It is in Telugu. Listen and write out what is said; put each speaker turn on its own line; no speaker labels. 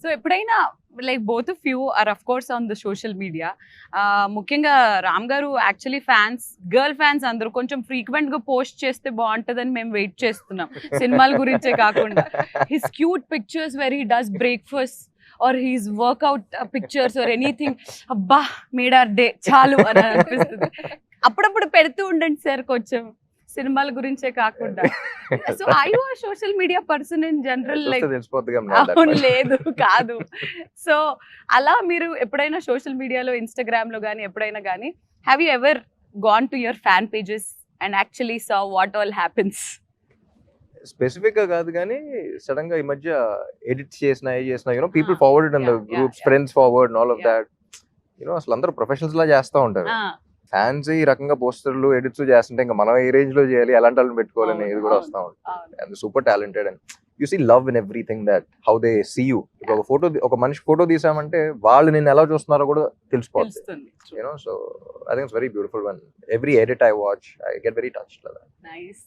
సో ఎప్పుడైనా like both of you are of course on the social media, ముఖ్యంగా రామ్ గారు యాక్చువల్లీ ఫ్యాన్స్, గర్ల్ ఫ్యాన్స్ అందరూ కొంచెం ఫ్రీక్వెంట్ గా పోస్ట్ చేస్తే బాగుంటుందని మేము వెయిట్ చేస్తున్నాం, సినిమాల గురించే కాకుండా. His cute pictures where he does breakfast or his workout pictures or anything, అబ్బా మేడ్ ఆర్ డే చాలు అని అనిపిస్తుంది. అప్పుడప్పుడు పెడుతూ ఉండండి సార్ కొంచెం, సినిమాల గురించే కాకుండా. So I you are social media person in general, like అవును లేదు కాదు. సో అలా మీరు ఎప్పుడైనా సోషల్ మీడియాలో, ఇన్స్టాగ్రామ్ లో కానీ ఎప్పుడైనా కానీ, have you ever gone to your fan pages and actually saw what all happens?
Specific గా కాదు కానీ సడన్ గా ఈ మధ్య ఎడిట్ చేసిన you know people
Ah,
forward in the
yeah,
groups,
yeah.
Friends forward all of
Yeah.
That. You know అసలు అందరూ ప్రొఫెషనల్స్ లా చేస్తూ ఉంటారు. ఫ్యాన్స్ ఈ రకంగా పోస్టర్లు ఎడిట్స్ చేస్తుంటే ఇంకా మనం ఏ రేంజ్ లో చేయాలి, ఎలాంటి వాళ్ళని పెట్టుకోవాలని ఇది కూడా వస్తూ ఉంటుంది. And super talented and you see love in everything that how they see you. ఒక ఫోటో, ఒక మనిషి ఫోటో తీసామంటే వాళ్ళు నిన్ను ఎలా చూస్తున్నారో కూడా తెలిసిపోతుంది.
తెలుస్తుంది.
You know so I think it's very beautiful one. Every edit I watch I get very touched.
Nice.